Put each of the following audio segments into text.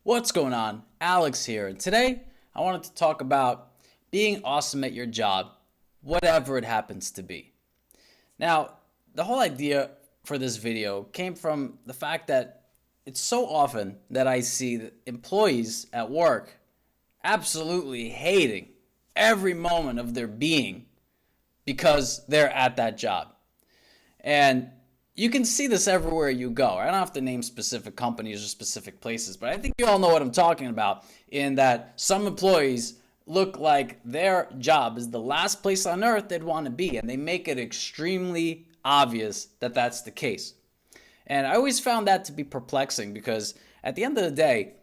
What's going on? Alex here, and today I wanted to talk about being awesome at your job, whatever it happens to be. Now, the whole idea for this video came from the fact that it's so often that I see that employees at work absolutely hating every moment of their being because they're at that job. And you can see this everywhere you go. I don't have to name specific companies or specific places, but I think you all know what I'm talking about in that some employees look like their job is the last place on earth they'd want to be, and they make it extremely obvious that that's the case. And I always found that to be perplexing because at the end of the day,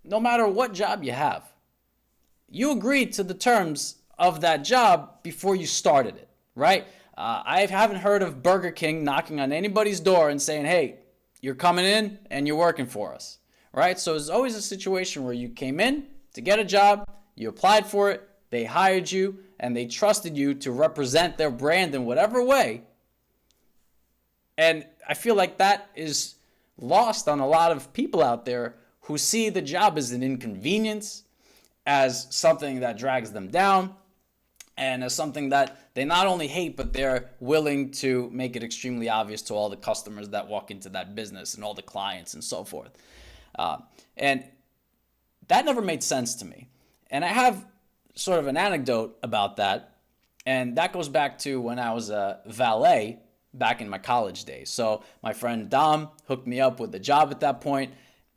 no matter what job you have, you agreed to the terms of that job before you started it, right? I haven't heard of Burger King knocking on anybody's door and saying, hey, you're coming in and you're working for us, right? So it's always a situation where you came in to get a job, you applied for it, they hired you, and they trusted you to represent their brand in whatever way. And I feel like that is lost on a lot of people out there who see the job as an inconvenience, as something that drags them down, and as something that they not only hate, but they're willing to make it extremely obvious to all the customers that walk into that business and all the clients and so forth. And that never made sense to me. And I have sort of an anecdote about that. And that goes back to when I was a valet back in my college days. So my friend Dom hooked me up with a job at that point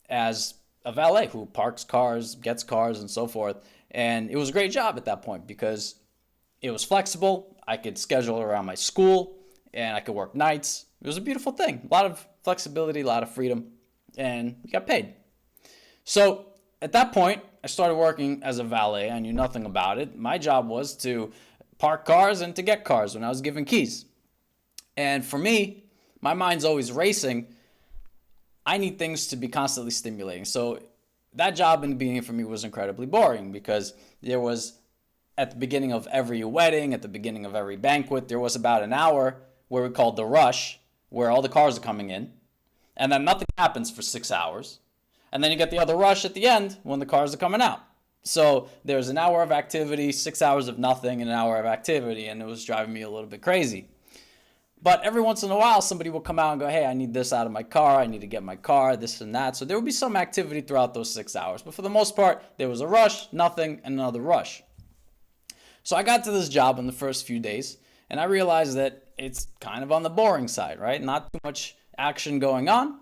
as a valet who parks cars, gets cars, and so forth. And it was a great job at that point because it was flexible. I could schedule around my school and I could work nights. It was a beautiful thing. A lot of flexibility, a lot of freedom, and we got paid. So at that point, I started working as a valet. I knew nothing about it. My job was to park cars and to get cars when I was given keys. And for me, my mind's always racing. I need things to be constantly stimulating. So that job in the beginning for me was incredibly boring because there was, at the beginning of every wedding, at the beginning of every banquet, there was about an hour where we called the rush, where all the cars are coming in, and then nothing happens for 6 hours. And then you get the other rush at the end when the cars are coming out. So there's an hour of activity, 6 hours of nothing, and an hour of activity, and it was driving me a little bit crazy. But every once in a while, somebody will come out and go, hey, I need this out of my car. I need to get my car, this and that. So there would be some activity throughout those 6 hours. But for the most part, there was a rush, nothing, and another rush. So I got to this job in the first few days, and I realized that it's kind of on the boring side, right? Not too much action going on.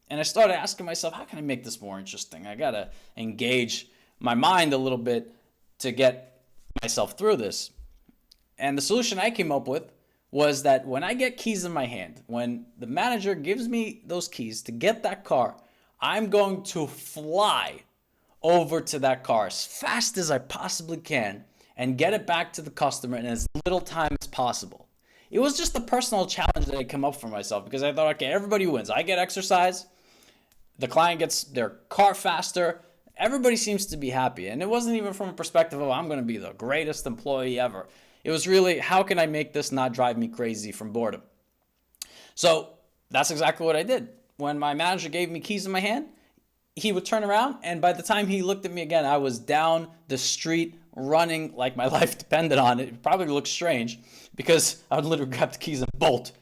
And I started asking myself, how can I make this more interesting? I got to engage my mind a little bit to get myself through this. And the solution I came up with was that when I get keys in my hand, when the manager gives me those keys to get that car, I'm going to fly over to that car as fast as I possibly can and get it back to the customer in as little time as possible. It was just a personal challenge that I came up for myself because I thought, okay, everybody wins. I get exercise, the client gets their car faster, everybody seems to be happy. And it wasn't even from a perspective of I'm going to be the greatest employee ever. It was really, how can I make this not drive me crazy from boredom? So that's exactly what I did. When my manager gave me keys in my hand, he would turn around, and by the time he looked at me again, I was down the street running like my life depended on it. It probably looked strange because I would literally grab the keys and bolt.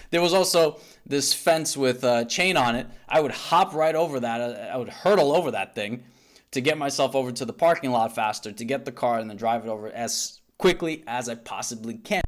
There was also this fence with a chain on it. I would hop right over that. I would hurdle over that thing to get myself over to the parking lot faster, to get the car and then drive it over as quickly as I possibly can.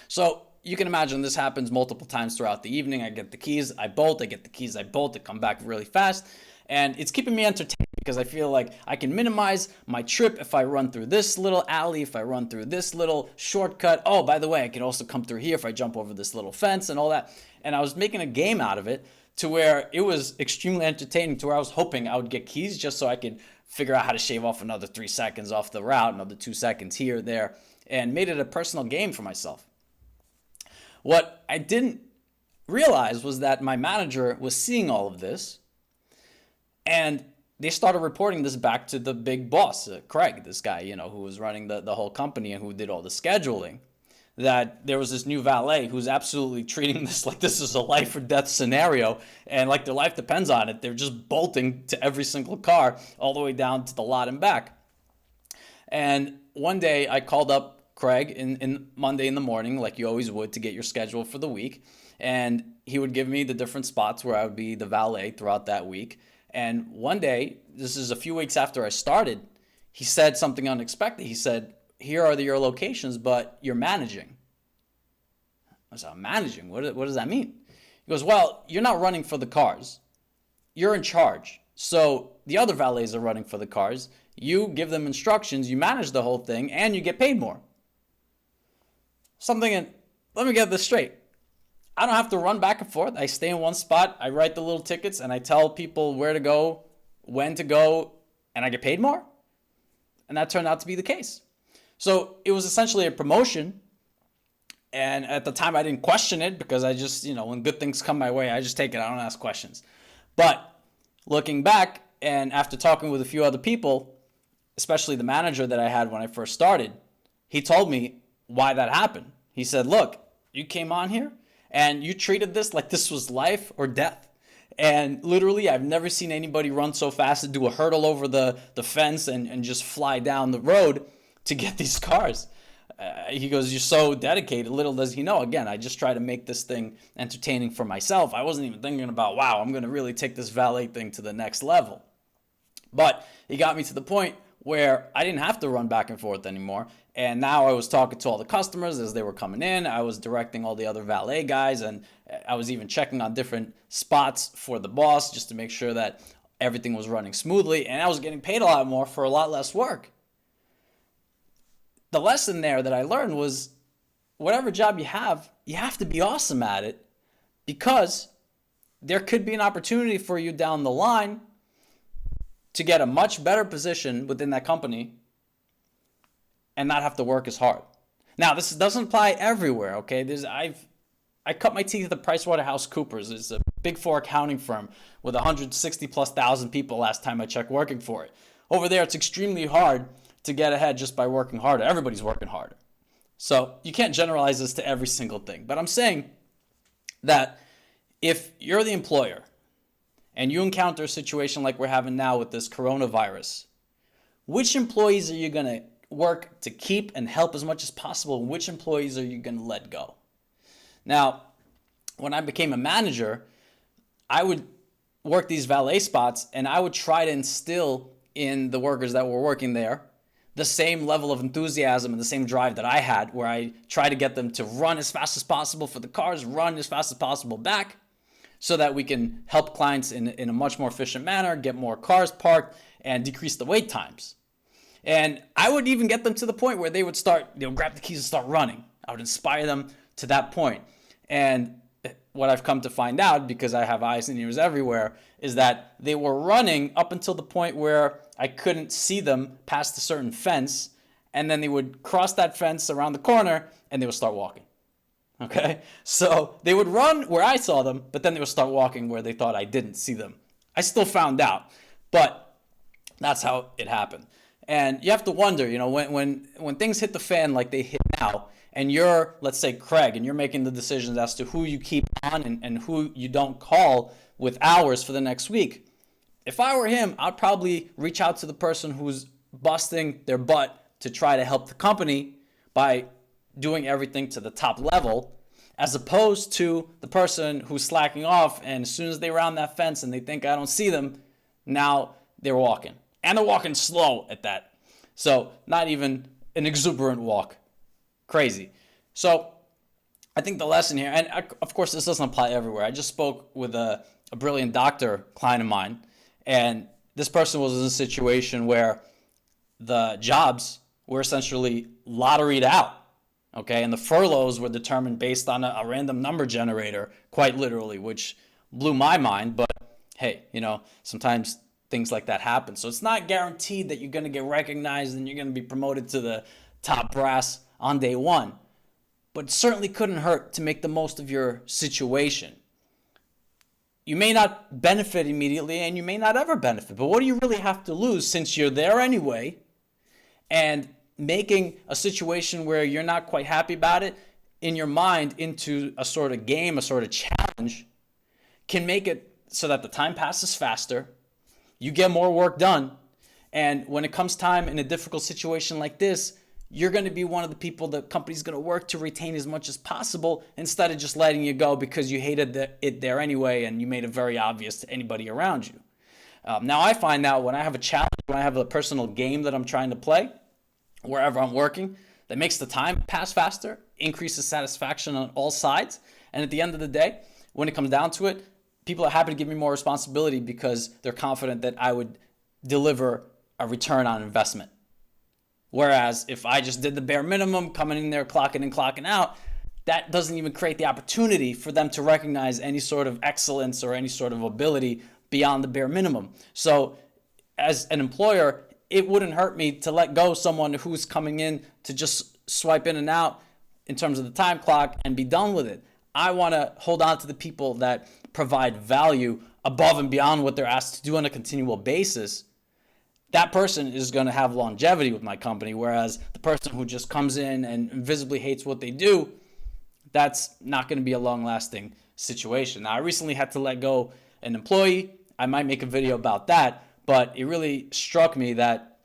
So you can imagine this happens multiple times throughout the evening. I get the keys, I bolt, I get the keys, I bolt, I come back really fast. And it's keeping me entertained because I feel like I can minimize my trip if I run through this little alley, if I run through this little shortcut. Oh, by the way, I can also come through here if I jump over this little fence and all that. And I was making a game out of it to where it was extremely entertaining, to where I was hoping I would get keys just so I could figure out how to shave off another 3 seconds off the route, another 2 seconds here or there, and made it a personal game for myself. What I didn't realize was that my manager was seeing all of this, and they started reporting this back to the big boss, Craig, this guy, who was running the whole company and who did all the scheduling. that there was this new valet who's absolutely treating this like this is a life or death scenario, and like their life depends on it. They're just bolting to every single car all the way down to the lot and back. And one day I called up Craig in Monday in the morning, like you always would, to get your schedule for the week. And he would give me the different spots where I would be the valet throughout that week. And one day, this is a few weeks after I started, he said something unexpected. He said, "Here are your locations, but you're managing." I said, "I'm managing? What does that mean?" He goes, "Well, you're not running for the cars. You're in charge. So the other valets are running for the cars. You give them instructions, you manage the whole thing, and you get paid more." Something, let me get this straight. I don't have to run back and forth. I stay in one spot. I write the little tickets and I tell people where to go, when to go, and I get paid more. And that turned out to be the case. So it was essentially a promotion. And at the time I didn't question it because I just, when good things come my way, I just take it. I don't ask questions. But looking back and after talking with a few other people, especially the manager that I had when I first started, he told me why that happened. He said, "Look, you came on here and you treated this like this was life or death. And literally, I've never seen anybody run so fast and do a hurdle over the fence and just fly down the road to get these cars." He goes, "You're so dedicated." Little does he know, again, I just try to make this thing entertaining for myself. I wasn't even thinking about, wow, I'm going to really take this valet thing to the next level. But he got me to the point where I didn't have to run back and forth anymore. And now I was talking to all the customers as they were coming in. I was directing all the other valet guys, and I was even checking on different spots for the boss just to make sure that everything was running smoothly. And I was getting paid a lot more for a lot less work. The lesson there that I learned was whatever job you have to be awesome at it, because there could be an opportunity for you down the line to get a much better position within that company and not have to work as hard. Now, this doesn't apply everywhere, okay? I cut my teeth at PricewaterhouseCoopers. It's a Big Four accounting firm with 160,000+ people last time I checked working for it. Over there, it's extremely hard to get ahead just by working harder. Everybody's working harder. So you can't generalize this to every single thing. But I'm saying that if you're the employer and you encounter a situation like we're having now with this coronavirus, which employees are you going to work to keep and help as much as possible? And which employees are you going to let go? Now, when I became a manager, I would work these valet spots and I would try to instill in the workers that were working there the same level of enthusiasm and the same drive that I had, where I try to get them to run as fast as possible for the cars, run as fast as possible back, so that we can help clients in a much more efficient manner, get more cars parked, and decrease the wait times. And I would even get them to the point where they would start, grab the keys and start running. I would inspire them to that point. And what I've come to find out, because I have eyes and ears everywhere, is that they were running up until the point where I couldn't see them past a certain fence, and then they would cross that fence around the corner and they would start walking. Okay? So they would run where I saw them, but then they would start walking where they thought I didn't see them. I still found out, but that's how it happened. And you have to wonder, when things hit the fan like they hit now, and you're, let's say, Craig, and you're making the decisions as to who you keep on and who you don't call with hours for the next week. If I were him, I'd probably reach out to the person who's busting their butt to try to help the company by doing everything to the top level, as opposed to the person who's slacking off, and as soon as they round that fence and they think I don't see them, now they're walking. And they're walking slow at that. So not even an exuberant walk. Crazy. So I think the lesson here, and of course this doesn't apply everywhere. I just spoke with a brilliant doctor client of mine, and this person was in a situation where the jobs were essentially lotteried out. Okay, and the furloughs were determined based on a random number generator, quite literally, which blew my mind. But hey, sometimes things like that happen. So it's not guaranteed that you're going to get recognized and you're going to be promoted to the top brass on day one. But it certainly couldn't hurt to make the most of your situation. You may not benefit immediately and you may not ever benefit, but what do you really have to lose, since you're there anyway? And making a situation where you're not quite happy about it in your mind into a sort of game, a sort of challenge, can make it so that the time passes faster, you get more work done, and when it comes time in a difficult situation like this, you're going to be one of the people the company's going to work to retain as much as possible instead of just letting you go because you hated it there anyway and you made it very obvious to anybody around you. Now, I find that when I have a challenge, when I have a personal game that I'm trying to play, wherever I'm working, that makes the time pass faster, increases satisfaction on all sides, and at the end of the day, when it comes down to it, people are happy to give me more responsibility because they're confident that I would deliver a return on investment. Whereas if I just did the bare minimum, coming in there, clocking in, clocking out, that doesn't even create the opportunity for them to recognize any sort of excellence or any sort of ability beyond the bare minimum. So as an employer, it wouldn't hurt me to let go someone who's coming in to just swipe in and out in terms of the time clock and be done with it. I want to hold on to the people that provide value above and beyond what they're asked to do on a continual basis. That person is going to have longevity with my company, whereas the person who just comes in and visibly hates what they do, that's not going to be a long-lasting situation. Now, I recently had to let go an employee. I might make a video about that, but it really struck me that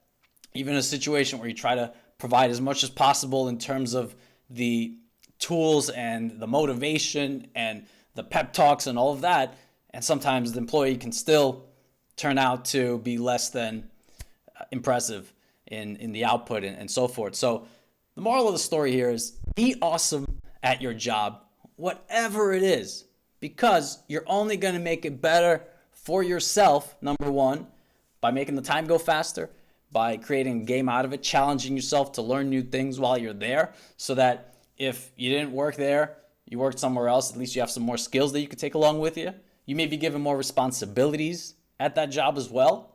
even in a situation where you try to provide as much as possible in terms of the tools and the motivation and the pep talks and all of that, and sometimes the employee can still turn out to be less than impressive in the output and so forth. So the moral of the story here is be awesome at your job, whatever it is, because you're only going to make it better for yourself, number one, by making the time go faster, by creating a game out of it, challenging yourself to learn new things while you're there, so that if you didn't work there, you worked somewhere else, at least you have some more skills that you could take along with you. You may be given more responsibilities at that job as well.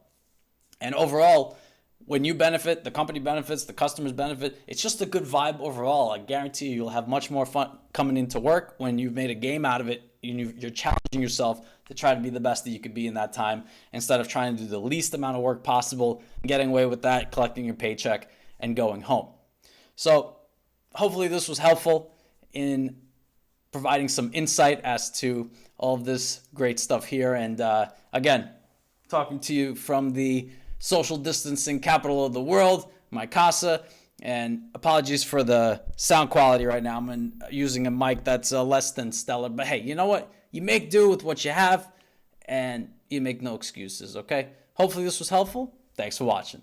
And overall, when you benefit, the company benefits, the customers benefit, it's just a good vibe overall. I guarantee you'll have much more fun coming into work when you've made a game out of it. You're challenging yourself to try to be the best that you could be in that time instead of trying to do the least amount of work possible, getting away with that, collecting your paycheck, and going home. So hopefully this was helpful in providing some insight as to all of this great stuff here. And again, talking to you from the social distancing capital of the world, my casa, and apologies for the sound quality right now. I'm using a mic that's less than stellar, but hey, you know what? You make do with what you have, and you make no excuses, okay? Hopefully this was helpful. Thanks for watching.